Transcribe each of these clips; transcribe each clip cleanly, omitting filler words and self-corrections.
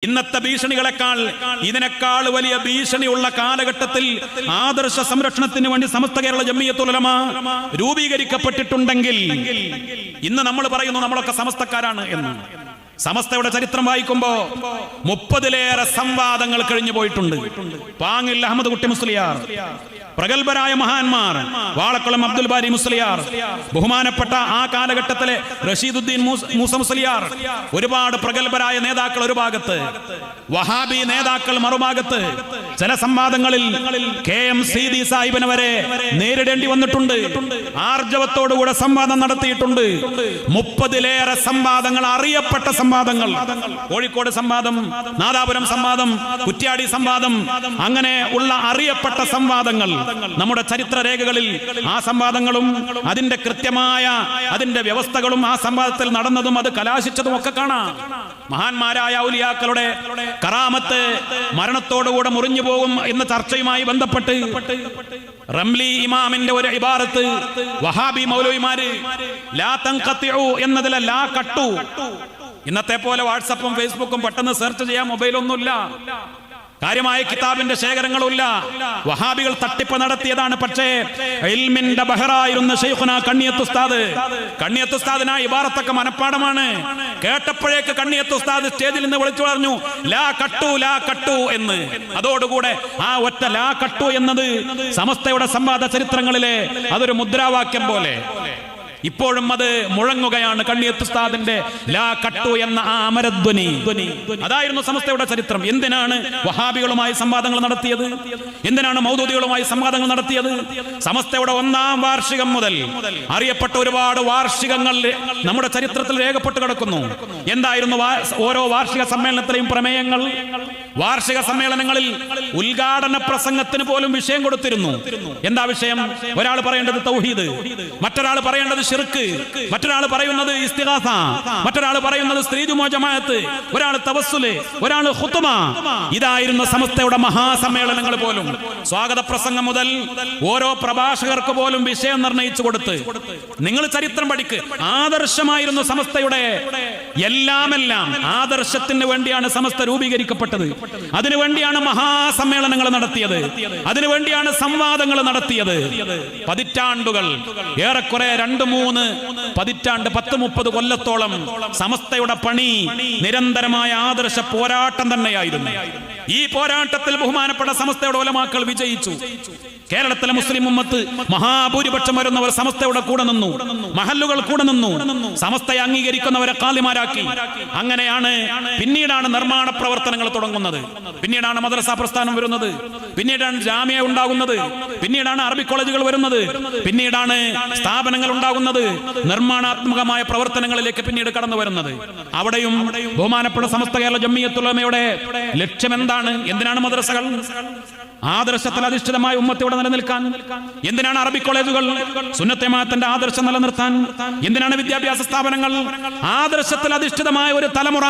ഇന്നത്തെ ഭീഷണികളെക്കാൾ ഇതിനേക്കാൾ വലിയ ഭീഷണിയുള്ള കാലഘട്ടത്തിൽ ആദർശ സംരക്ഷണത്തിന് വേണ്ടി സമസ്ത കേരള ജംഇയ്യത്തുൽ ഉലമ രൂപീകരിക്കപ്പെട്ടിട്ടുണ്ടെങ്കിൽ ഇന്ന് നമ്മൾ പറയുന്നു നമ്മളൊക്കെ സമസ്തക്കാരാണ് എന്ന്. സമസ്തയുടെ ചരിത്രം വായിക്കുമ്പോ 30-ലേറെ സംവാദങ്ങൾ കഴിഞ്ഞു പോയിട്ടുണ്ട്. പാങ്ങിൽ അഹമ്മദ് കുട്ടി മുസ്ലിയാർ, പ്രഗത്ഭരായ മഹാന്മാർ, വാളക്കുളം അബ്ദുൽ ബാരി മുസ്ലിയാർ, ബഹുമാനപ്പെട്ട ആ കാലഘട്ടത്തിലെ റഷീദുദ്ദീൻ മൂസ മുസ്ലിയാർ, ഒരുപാട് പ്രഗത്ഭരായ നേതാക്കൾ ഒരു ഭാഗത്ത്, വഹാബി നേതാക്കൾ മറുഭാഗത്ത്. ചില സംവാദങ്ങളിൽ KM സീദി സാഹിബിനെ വരെ നേരിടേണ്ടി വന്നിട്ടുണ്ട്. ആർജവത്തോടുകൂടെ സംവാദം നടത്തിയിട്ടുണ്ട്. 30-ലേറെ സംവാദങ്ങൾ, അറിയപ്പെട്ട സംവാദങ്ങൾ, കോഴിക്കോട് സംവാദം, നാദാപുരം സംവാദം, കുറ്റ്യാടി സംവാദം, അങ്ങനെ ഉള്ള അറിയപ്പെട്ട സംവാദങ്ങൾ നമ്മുടെ ചരിത്ര രേഖകളിൽ ആ സംവാദങ്ങളും അതിന്റെ കൃത്യമായ അതിന്റെ വ്യവസ്ഥകളും ആ സംവാദത്തിൽ നടന്നതും അത് കലാശിച്ചതും ഒക്കെ കാണാം. മഹാന്മാരായ ഔലിയാക്കളുടെ കറാമത്ത് മരണത്തോടുകൂടെ മുറിഞ്ഞു പോകും എന്ന ചർച്ചയുമായി ബന്ധപ്പെട്ട് റംലി ഇമാമിന്റെ ഒരു ഇബാറത്ത് വഹാബി മൗലവിമാര് ലാ തൻഖതിഉ എന്നതിലെ ലാ കട്ടു. ഇന്നത്തെ പോലെ വാട്സപ്പും ഫേസ്ബുക്കും പെട്ടെന്ന് സെർച്ച് ചെയ്യാൻ മൊബൈലൊന്നുമില്ല, കാര്യമായ കിതാബിന്റെ ശേഖരങ്ങളുമില്ല. വഹാബികൾ തട്ടിപ്പ് നടത്തിയതാണ്. പക്ഷേ ഇൽമിന്റെ ബഹറായിരുന്ന ശൈഖുന കണ്ണിയത്ത് ഉസ്താദിന് ഇബാറത്തൊക്കെ മനപ്പാടമാണ്. കേട്ടപ്പോഴേക്ക് കണ്ണിയത്ത് ഉസ്താദ് സ്റ്റേജിൽ നിന്ന് വിളിച്ചു പറഞ്ഞു ലാ കട്ടു എന്ന്. അതോടുകൂടെ ആ ഒറ്റ ലാ കട്ടു എന്നത് സമസ്തയുടെ സംവാദ ചരിത്രങ്ങളിലെ അതൊരു മുദ്രാവാക്യം പോലെ ഇപ്പോഴും അത് മുഴങ്ങുകയാണ്. കണ്ണിയത്ത് ഉസ്താദിന്റെ ലാ കട്ടു എന്ന ആ അമരധ്വനി, അതായിരുന്നു സമസ്തയുടെ ചരിത്രം. എന്തിനാണ് വഹാബികളുമായി സംവാദങ്ങൾ നടത്തിയത്? എന്തിനാണ് മൗദൂദികളുമായി സംവാദങ്ങൾ നടത്തിയത്? സമസ്തയുടെ 1-ാം വാർഷികം മുതൽ അറിയപ്പെട്ട ഒരുപാട് വാർഷികങ്ങൾ നമ്മുടെ ചരിത്രത്തിൽ രേഖപ്പെട്ട് കിടക്കുന്നു. എന്തായിരുന്നു ഓരോ വാർഷിക സമ്മേളനത്തിലെയും പ്രമേയങ്ങൾ? വാർഷിക സമ്മേളനങ്ങളിൽ ഉദ്ഘാടന പ്രസംഗത്തിന് പോലും വിഷയം കൊടുത്തിരുന്നു. എന്താ വിഷയം? ഒരാൾ പറയേണ്ടത് തൗഹീദ്, മറ്റൊരാൾ പറയേണ്ടത് ശിർക്ക്, മറ്റൊരാൾ പറയുന്നത് ഇസ്തിഗാസ, മറ്റൊരാൾ പറയുന്നത് സ്ത്രീജുമോ ജമാഅത്ത്, ഒരാൾ തവസ്സുല്, ഒരാൾ ഖുത്ബ. ഇതായിരുന്നു സമസ്തയുടെ മഹാസമ്മേളനങ്ങൾ പോലും. സ്വാഗത പ്രസംഗം മുതൽ ഓരോ പ്രഭാഷകർക്ക് പോലും വിഷയം നിർണയിച്ചു കൊടുത്ത് നിങ്ങൾ ചരിത്രം പഠിക്ക്. ആദർശമായിരുന്നു സമസ്തയുടെ എല്ലാം. ആദർശത്തിന് വേണ്ടിയാണ് സമസ്ത രൂപീകരിക്കപ്പെട്ടത്. അതിനുവേണ്ടിയാണ് മഹാസമ്മേളനങ്ങൾ നടത്തിയത്. അതിനുവേണ്ടിയാണ് സംവാദങ്ങൾ നടത്തിയത്. പതിറ്റാണ്ടുകൾ, ഏറെക്കുറെ 2-3 പതിറ്റാണ്ട്, 10-30 കൊല്ലത്തോളം സമസ്തയുടെ പണി നിരന്തരമായ ആദർശ പോരാട്ടം തന്നെയായിരുന്നു. ഈ പോരാട്ടത്തിൽ ബഹുമാനപ്പെട്ട സമസ്തയുടെ ഉലമാക്കൾ വിജയിച്ചു. കേരളത്തിലെ മുസ്ലിം ഉമ്മത്ത് മഹാഭൂരിപക്ഷം വരുന്നവർ സമസ്തയുടെ കൂടെ നിന്നു, മഹല്ലുകൾ കൂടെ നിന്നു, സമസ്തയെ അംഗീകരിക്കുന്നവരെ ഖാദിമാരാക്കി. അങ്ങനെയാണ് പിന്നീടാണ് നിർമ്മാണ പ്രവർത്തനങ്ങൾ തുടങ്ങുന്നത്, പിന്നീടാണ് മദ്രസ പ്രസ്ഥാനം വരുന്നത്, പിന്നീടാണ് ജാമിയ ഉണ്ടാകുന്നത്, പിന്നീടാണ് അറബി കോളേജുകൾ വരുന്നത്, പിന്നീടാണ് സ്ഥാപനങ്ങൾ ഉണ്ടാകുന്നത്, നിർമ്മാണാത്മകമായ പ്രവർത്തനങ്ങളിലേക്ക് പിന്നീട് കടന്നു വരുന്നത്. അവിടെയും ബഹുമാനപ്പെട്ട സമസ്ത കേരള ജംഇയ്യത്തുൽ ഉലമയുടെ ലക്ഷ്യം എന്താണ്? എന്തിനാണ് മദ്രസകൾ? ആദർശത്തിൽ അധിഷ്ഠിതമായ ഉമ്മത്തോടെ നിലനിൽക്കാൻ. എന്തിനാണ് അറബി കോളേജുകൾ? സുന്നത്തെ ജമാഅത്തിന്റെ ആദർശം നിലനിർത്താൻ. എന്തിനാണ് വിദ്യാഭ്യാസ സ്ഥാപനങ്ങൾ? ആദർശത്തിൽ അധിഷ്ഠിതമായ ഒരു തലമുറ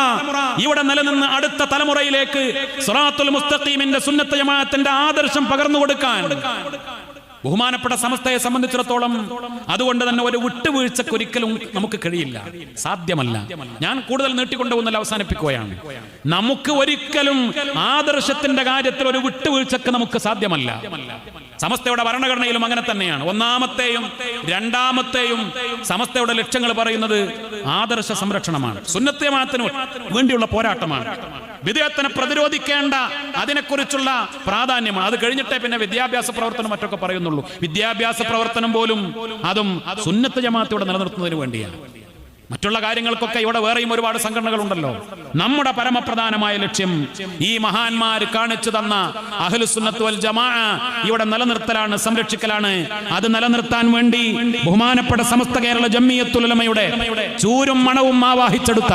ഇവിടെ നിലനിന്ന് അടുത്ത തലമുറയിലേക്ക് സിറാത്തുൽ മുസ്തഖീമിന്റെ സുന്നത്തെ ജമാഅത്തിന്റെ ആദർശം പകർന്നു കൊടുക്കാൻ ബഹുമാനപ്പെട്ട സമസ്തയെ സംബന്ധിച്ചിടത്തോളം അതുകൊണ്ട് തന്നെ ഒരു വിട്ടുവീഴ്ചക്ക് ഒരിക്കലും നമുക്ക് കഴിയില്ല, സാധ്യമല്ല. ഞാൻ കൂടുതൽ നീട്ടിക്കൊണ്ടുപോകുന്നതിൽ അവസാനിപ്പിക്കുകയാണ്. നമുക്ക് ഒരിക്കലും ആദർശത്തിന്റെ കാര്യത്തിൽ ഒരു വിട്ടുവീഴ്ചക്ക് നമുക്ക് സാധ്യമല്ല. സമസ്തയുടെ ഭരണഘടനയിലും അങ്ങനെ തന്നെയാണ്. 1-ാമത്തെയും 2-ാമത്തെയും സമസ്തയുടെ ലക്ഷ്യങ്ങൾ പറയുന്നത് ആദർശ സംരക്ഷണമാണ്, സുന്നത്തെ ജമാഅത്തിന് വേണ്ടിയുള്ള പോരാട്ടമാണ്, വിദേഹത്തിനെ പ്രതിരോധിക്കേണ്ട അതിനെക്കുറിച്ചുള്ള പ്രാധാന്യമാണ്. അത് കഴിഞ്ഞിട്ടേ പിന്നെ വിദ്യാഭ്യാസ പ്രവർത്തനം മറ്റൊക്കെ പറയുന്നുള്ളൂ. വിദ്യാഭ്യാസ പ്രവർത്തനം പോലും അതും സുന്നത്ത് ജമാഅത്തോടെ നിലനിർത്തുന്നതിന് വേണ്ടിയാണ്. മറ്റുള്ള കാര്യങ്ങൾക്കൊക്കെ ഇവിടെ വേറെയും ഒരുപാട് സംഘടനകൾ ഉണ്ടല്ലോ. നമ്മുടെ പരമപ്രധാനമായ ലക്ഷ്യം ഈ മഹാന്മാർ കാണിച്ചു തന്ന അഹ്ലുസുന്നത്ത് വൽ ജമാഅ ഇവിടെ നിലനിർത്തലാണ്, സംരക്ഷിക്കലാണ്. അത് നിലനിർത്താൻ വേണ്ടി ബഹുമാനപ്പെട്ട സമസ്ത കേരള ജംഇയ്യത്തുൽ ഉലമയുടെ ചൂരും മണവും ആവാഹിച്ചെടുത്ത,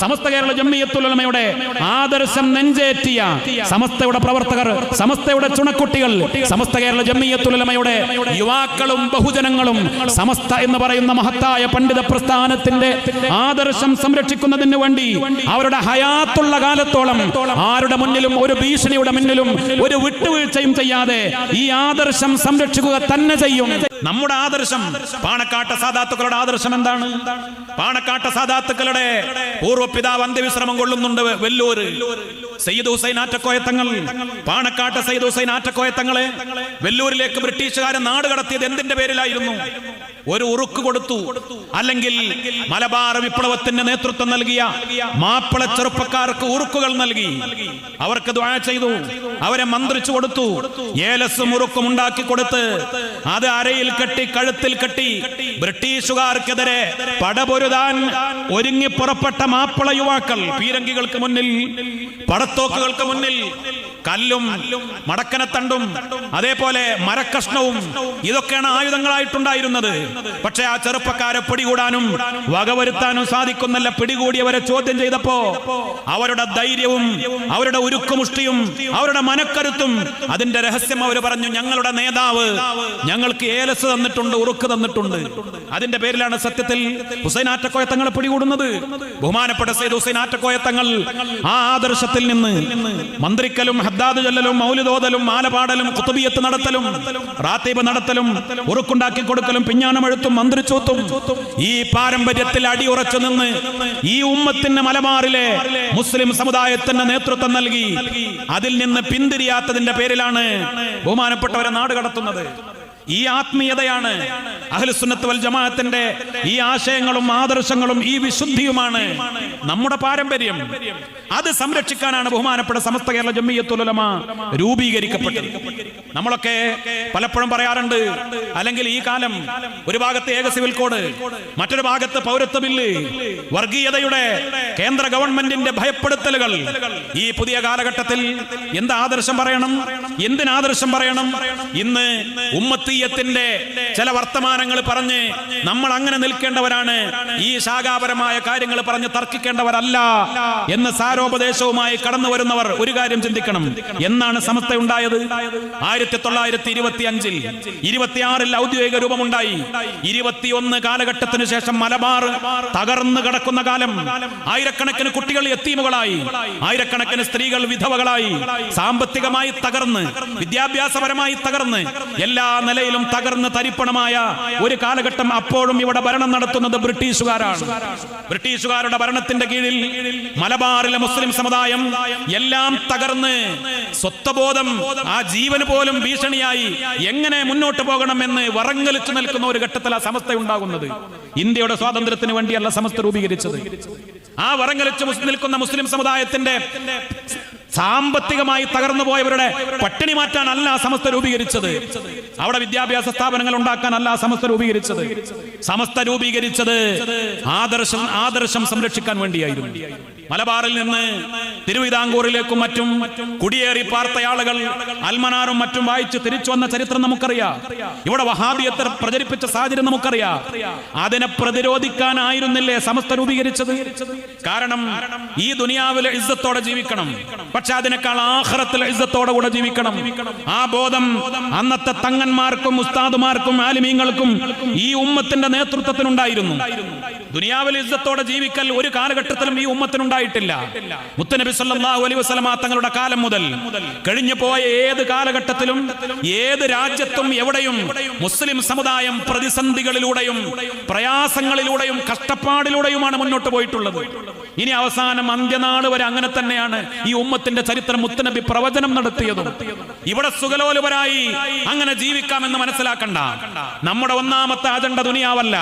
സമസ്ത കേരള ജംഇയ്യത്തുൽ ഉലമയുടെ ആദർശം നെഞ്ചേറ്റിയ സമസ്തയുടെ പ്രവർത്തകർ, സമസ്തയുടെ ചുണക്കുട്ടികൾ, സമസ്ത കേരള ജംഇയ്യത്തുൽ ഉലമയുടെ യുവാക്കളും ബഹുജനങ്ങളും സമസ്ത എന്ന് പറയുന്ന മഹത്തായ പണ്ഡിത പ്രസ്ഥാനത്തിന്റെ ആദർശം സംരക്ഷിക്കുന്നതിന് വേണ്ടി അവരുടെ ഹയാത്തുള്ള കാലത്തോളം ആരുടെ മുന്നിലും ഒരു ഭീഷണിയുടെ മുന്നിലും ഒരു വിട്ടുവീഴ്ചയും ചെയ്യാതെ ഈ ആദർശം സംരക്ഷിക്കുക തന്നെ ചെയ്യും. നമ്മുടെ ആദർശം, പാണക്കാട്ട് സാദാത്തുക്കളുടെ ആദർശം എന്താണ്? പാണക്കാട്ട് സാദാത്തുക്കളുടെ പൂർവ്വപിതാവ് അന്ത്യവിശ്രമം കൊള്ളുന്നുണ്ട് വെല്ലൂര്. സയ്യിദ് ഹുസൈൻ ആറ്റക്കോയ തങ്ങൾ, പാണക്കാട്ട് സയ്യിദ് ഹുസൈൻ ആറ്റക്കോയ തങ്ങളെ വെല്ലൂരിലേക്ക് ബ്രിട്ടീഷുകാരൻ നാട് കടത്തിയത് എന്തിന്റെ പേരിലായിരുന്നു? ഒരു ഉറുക്ക് കൊടുത്തു, അല്ലെങ്കിൽ മലബാർ വിപ്ലവത്തിന് നേതൃത്വം നൽകിയ മാപ്പിള ചെറുപ്പക്കാർക്ക് ഉറുക്കുകൾ നൽകി, അവർക്ക് ദുആ ചെയ്തു, അവരെ മന്ത്രിച്ചു കൊടുത്തു, ഏലസും ഉറുക്കും ഉണ്ടാക്കി കൊടുത്ത് അത് അരയിൽ കെട്ടി കഴുത്തിൽ കെട്ടി ബ്രിട്ടീഷുകാർക്കെതിരെ പടപൊരുതാൻ ഒരുങ്ങി പുറപ്പെട്ട മാപ്പിള യുവാക്കൾ പീരങ്കികൾക്ക് മുന്നിൽ, പടത്തോക്കുകൾക്ക് മുന്നിൽ കല്ലും മടക്കനത്തണ്ടും അതേപോലെ മരക്കഷ്ണവും ഇതൊക്കെയാണ് ആയുധങ്ങളായിട്ടുണ്ടായിരുന്നത്. പക്ഷെ ആ ചെറുപ്പക്കാരെ പിടികൂടാനും വകവരുത്താനും സാധിക്കുന്നില്ല. പിടികൂടിയവരെ ചോദ്യം ചെയ്തപ്പോ അവരുടെ ധൈര്യവും അവരുടെ ഉരുക്കുമുഷ്ടിയും അവരുടെ മനക്കരുത്തും അതിന്റെ രഹസ്യം അവർ പറഞ്ഞു. ഞങ്ങളുടെ നേതാവ് ഞങ്ങൾക്ക് ഏലസ് തന്നിട്ടുണ്ട്, ഉറുക്ക് തന്നിട്ടുണ്ട്. അതിന്റെ പേരിലാണ് സത്യത്തിൽ ഹുസൈൻ ആറ്റക്കോയ തങ്ങളെ പിടികൂടുന്നത്. ബഹുമാനപ്പെട്ട സയ്യിദ് ഹുസൈൻ ആറ്റക്കോയ തങ്ങൾ ആ ആദർശത്തിൽ നിന്ന് മന്ത്രിക്കലും ഹദ്ദാദ് ചൊല്ലലും മൗലിദോദലും മാലപാടലും ഖുതുബിയത്ത് നടത്തലും റാത്തീബ് നടത്തലും ഉറുക്കുണ്ടാക്കി കൊടുക്കലും പിഞ്ഞാണമെഴുത്തും മന്ത്രിച്ചൂത്തും ഈ പാരമ്പര്യത്തിൽ അടിയുറച്ചു നിന്ന് ഈ ഉമ്മത്തിന് മലബാറിലെ മുസ്ലിം സമുദായത്തിന് നേതൃത്വം നൽകി അതിൽ നിന്ന് പിന്തിരിയാത്തതിന്റെ പേരിലാണ് ബഹുമാനപ്പെട്ടവരെ നാട് കടത്തുന്നത്. ഈ ആത്മീയതയാണ് അഹ്ലുസുന്നത്ത് വൽ ജമാഅത്തിന്റെ ഈ ആശയങ്ങളും ആദർശങ്ങളും ഈ വിശുദ്ധിയുമാണ് നമ്മുടെ പാരമ്പര്യം. അത് സംരക്ഷിക്കാനാണ് ബഹുമാനപ്പെട്ട സമസ്ത കേരള ജംഇയ്യത്തുൽ ഉലമ രൂപീകരിക്കപ്പെട്ടത്. നമ്മളൊക്കെ പലപ്പോഴും പറയാറുണ്ട്, അല്ലെങ്കിൽ ഈ കാലം ഒരു ഭാഗത്ത് ഏക സിവിൽ കോഡ്, മറ്റൊരു ഭാഗത്ത് പൗരത്വ ബില്ല്, വർഗീയതയുടെ കേന്ദ്ര ഗവൺമെന്റിന്റെ ഭയപ്പെടുത്തലുകൾ. ഈ പുതിയ കാലഘട്ടത്തിൽ എന്ത് ആദർശം പറയണം, എന്തിനാദർശം പറയണം? ഇന്ന് ഉമ്മത്തീയത്തിന്റെ ചില വർത്തമാനങ്ങൾ പറഞ്ഞ് നമ്മൾ അങ്ങനെ നിൽക്കേണ്ടവരാണ്, ഈ ശാഖാപരമായ കാര്യങ്ങൾ പറഞ്ഞ് തർക്കിക്കേണ്ടവരല്ല എന്ന് സാരോപദേശവുമായി കടന്നു വരുന്നവർ ഒരു കാര്യം ചിന്തിക്കണം. എന്നാണ് സമസ്ത ഉണ്ടായത്? 1925 26 ഔദ്യോഗിക രൂപമുണ്ടായി. 21 കാലഘട്ടത്തിന് ശേഷം മലബാർ തകർന്നു കിടക്കുന്ന കാലം. ആയിരക്കണക്കിന് കുട്ടികൾ യത്തീമുകളായി, ആയിരക്കണക്കിന് സ്ത്രീകൾ വിധവകളായി, സാമ്പത്തികമായി തകർന്ന്, വിദ്യാഭ്യാസപരമായി തകർന്ന്, എല്ലാ നിലയിലും തകർന്ന് തരിപ്പണമായ ഒരു കാലഘട്ടം. അപ്പോഴും ഇവിടെ ഭരണം നടത്തുന്നത് ബ്രിട്ടീഷുകാരാണ്. ബ്രിട്ടീഷുകാരുടെ ഭരണത്തിന്റെ കീഴിൽ മലബാറിലെ മുസ്ലിം സമുദായം എല്ലാം തകർന്ന് സ്വത്വബോധം, ആ ജീവന് പോലും ഭീഷണിയായി എങ്ങനെ മുന്നോട്ട് പോകണമെന്ന് വറങ്ങലിച്ചു നിൽക്കുന്ന ഒരു ഘട്ടത്തിൽ ആ സമസ്ത ഉണ്ടാകുന്നത്. ഇന്ത്യയുടെ സ്വാതന്ത്ര്യത്തിന് വേണ്ടിയല്ല സമസ്ത രൂപീകരിച്ചത്. ആ വറങ്ങലിച്ചു നിൽക്കുന്ന മുസ്ലിം സമുദായത്തിന്റെ സാമ്പത്തികമായി തകർന്നു പോയവരുടെ പട്ടിണി മാറ്റാനല്ല സമസ്ത രൂപീകരിച്ചത്. അവിടെ വിദ്യാഭ്യാസ സ്ഥാപനങ്ങൾ ഉണ്ടാക്കാനല്ല സമസ്ത രൂപീകരിച്ചത്. സമസ്ത രൂപീകരിച്ചത് ആദർശം സംരക്ഷിക്കാൻ വേണ്ടിയായിരുന്നു. മലബാറിൽ നിന്ന് തിരുവിതാംകൂറിലേക്കും മറ്റും കുടിയേറി പാർത്ത ആളുകൾ അൽമനാറും മറ്റും വായിച്ച് തിരിച്ചു വന്ന ചരിത്രം നമുക്കറിയാം. ഇവിടെ വഹാബിയത്തെ പ്രചരിപ്പിച്ച സാഹചര്യം നമുക്കറിയാം. അതിനെ പ്രതിരോധിക്കാനായിരുന്നില്ലേ സമസ്ത രൂപീകരിച്ചത്? കാരണം ഈ ദുനിയാവിലെ ഇസ്സത്തോടെ ജീവിക്കണം, പക്ഷെ അതിനേക്കാൾ ആഖിറത്തിലെ ഇസ്സത്തോടെ കൂടെ ജീവിക്കണം. ആ ബോധം അന്നത്തെ തങ്ങന്മാർക്കും ഉസ്താദുമാർക്കും ആലിമീങ്ങൾക്കും ഈ ഉമ്മത്തിന്റെ നേതൃത്വത്തിനുണ്ടായിരുന്നു. ദുനിയാവിൽ ഇസ്സത്തോടെ ജീവിക്കൽ ഒരു കാലഘട്ടത്തിലും ഈ ഉമ്മത്തിനുണ്ടായിട്ടില്ല. മുത്തനബി സല്ലല്ലാഹു അലൈഹി വസല്ലമ തങ്ങളുടെ കാലം മുതൽ കഴിഞ്ഞു പോയ ഏത് കാലഘട്ടത്തിലും ഏത് രാജ്യത്തും എവിടെയും മുസ്ലിം സമുദായം പ്രതിസന്ധികളിലൂടെയും പ്രയാസങ്ങളിലൂടെയും കഷ്ടപ്പാടിലൂടെയുമാണ് മുന്നോട്ട് പോയിട്ടുള്ളത്. ഇനി അവസാനം അന്ത്യനാൾ വരെ അങ്ങനെ തന്നെയാണ് ഈ ഉമ്മത്തിന്റെ ചരിത്രം മുത്തനബി പ്രവചനം നടത്തിയതും. ഇവിടെ സുഖലോലുപരായി അങ്ങനെ ജീവിക്കാമെന്ന് മനസ്സിലാക്കണ്ട. നമ്മുടെ ഒന്നാമത്തെ അജണ്ട ദുനിയാവല്ല.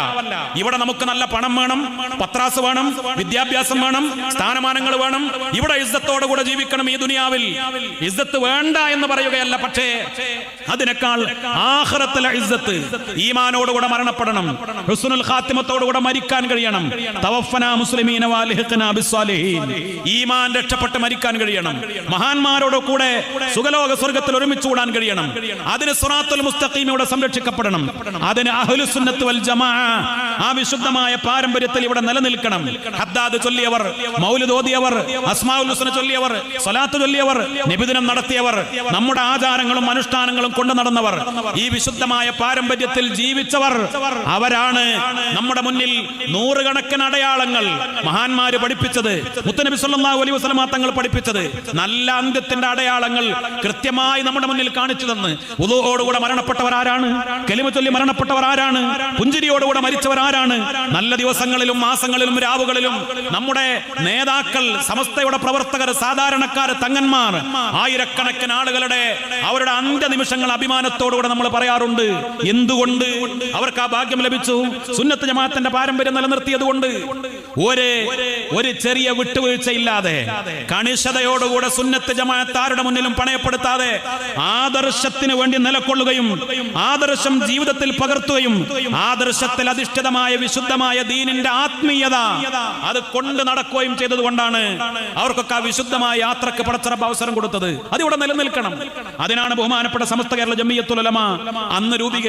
ഇവിടെ നമുക്ക് നല്ല പണം വേണം, പത്രാസ് വേണം, വിദ്യാഭ്യാസം വേണം, സ്ഥാനമാനങ്ങൾ വേണം. ഇവിടെ ഇസ്സത്തോടെ കൂടെ ജീവിക്കണം. ഈ ദുനിയാവിൽ ഇസ്സത്ത് വേണ്ട എന്ന് പറയുകയല്ല, പക്ഷേ അതിനേക്കാൾ ആഖിറത്തിലെ ഇസ്സത്ത്, ഈമാനോടുകൂടെ മരണപ്പെടണം, ഹുസ്നുൽ ഖാത്തിമത്തോടുകൂടെ മരിക്കാൻ കഴിയണം. തവഫനാ മുസ്ലിമീന വഅൽഹിഖ്നാ അൽഹിഖ്നാ ബിസ്സാലിഹീൻ. ഈമാൻ രക്ഷപ്പെട്ട് മരിക്കാൻ കഴിയണം. മഹാന്മാരോട് കൂടെ സുഖലോക സ്വർഗ്ഗത്തിൽ ഒരുമിച്ച് കൂടാൻ കഴിയണം. അതിന് സിറാത്തുൽ മുസ്തഖീമിലൂടെ സംരക്ഷിക്കപ്പെടണം. അതിന് അഹ്ലുസ് സുന്നത്ത് വൽ ജമാഅ ആ വിശുദ്ധമായ പാരമ്പര്യത്തിൽ ഇവിടെ നിലനിൽക്കണം. ഹദ്ദാദ് ചൊല്ലിയവർ, മൗലിദ് ഓതിയവർ, അസ്മാഉൽ ഹുസ്ന ചൊല്ലിയവർ, സ്വലാത്ത് ചൊല്ലിയവർ, നബിദിനം നടത്തിയവർ, നമ്മുടെ ആചാരങ്ങളും അനുഷ്ഠാനങ്ങളും കൊണ്ടു നടന്നവർ, ഈ വിശുദ്ധമായ പാരമ്പര്യത്തിൽ ജീവിച്ചവർ, അവരാണ് നമ്മുടെ മുന്നിൽ നൂറുകണക്കിന് അടയാളങ്ങൾ മഹാന്മാര് പഠിപ്പിച്ചത്, മുത്തനബി സല്ലല്ലാഹു അലൈഹി വസല്ലം തങ്ങൾ പഠിപ്പിച്ചത്, നല്ല അന്ത്യത്തിന്റെ അടയാളങ്ങൾ കൃത്യമായി നമ്മുടെ മുന്നിൽ കാണിച്ചു തന്ന് വുളൂഓടുകൂടെ മരണപ്പെട്ടവർ ആരാണ്, കലിമ ചൊല്ലി മരണപ്പെട്ടവർ ആരാണ്, പുഞ്ചിരിയോടുകൂടെ മരിച്ചവർ ആരാണ്, നല്ല ദിവസങ്ങളിലും മാസങ്ങളിലും രാവുകളിലും നമ്മുടെ നേതാക്കൾ, സമസ്തയുടെ പ്രവർത്തകർ, സാധാരണക്കാർ, തങ്ങന്മാർ, ആയിരക്കണക്കിന് ആളുകളുടെ അവരുടെ അന്ത്യനിമിഷങ്ങൾ അഭിമാനത്തോടുകൂടെ നമ്മൾ പറയാറുണ്ട്. എന്തുകൊണ്ട് അവർക്ക് ആ ഭാഗ്യം ലഭിച്ചു? സുന്നത്ത് ജമാഅത്തിന്റെ പാരമ്പര്യം നിലനിർത്തിയത് കൊണ്ട്. ഒരു ചെറിയ വിട്ടുവീഴ്ചയില്ലാതെ കണിശതയോടുകൂടെ സുന്നത്ത് ജമാഅത്ത് ആരുടെ മുന്നിലും പണയപ്പെടുത്താതെ ആദർശത്തിന് വേണ്ടി നിലകൊള്ളുകയും ആദർശം ജീവിതത്തിൽ പകർത്തുകയും ആദർശത്തിൽ അധിഷ്ഠിതമായ വിശുദ്ധമായ ദീനിന്റെ ആത്മീയത അത് കൊണ്ട് നടക്കുകയും ചെയ്തതുകൊണ്ടാണ് അവർക്കൊക്കെ ആ വിശുദ്ധമായ യാത്രക്ക് പടച്ചറബ് അവസരം കൊടുത്തത്. അതിവിടെ നിലനിൽക്കണം. അതിനാണ് ബഹുമാനപ്പെട്ട സമസ്ത കേരള ജംഇയ്യത്തുൽ ഉലമ അന്ന് രൂപീകരിച്ചത്.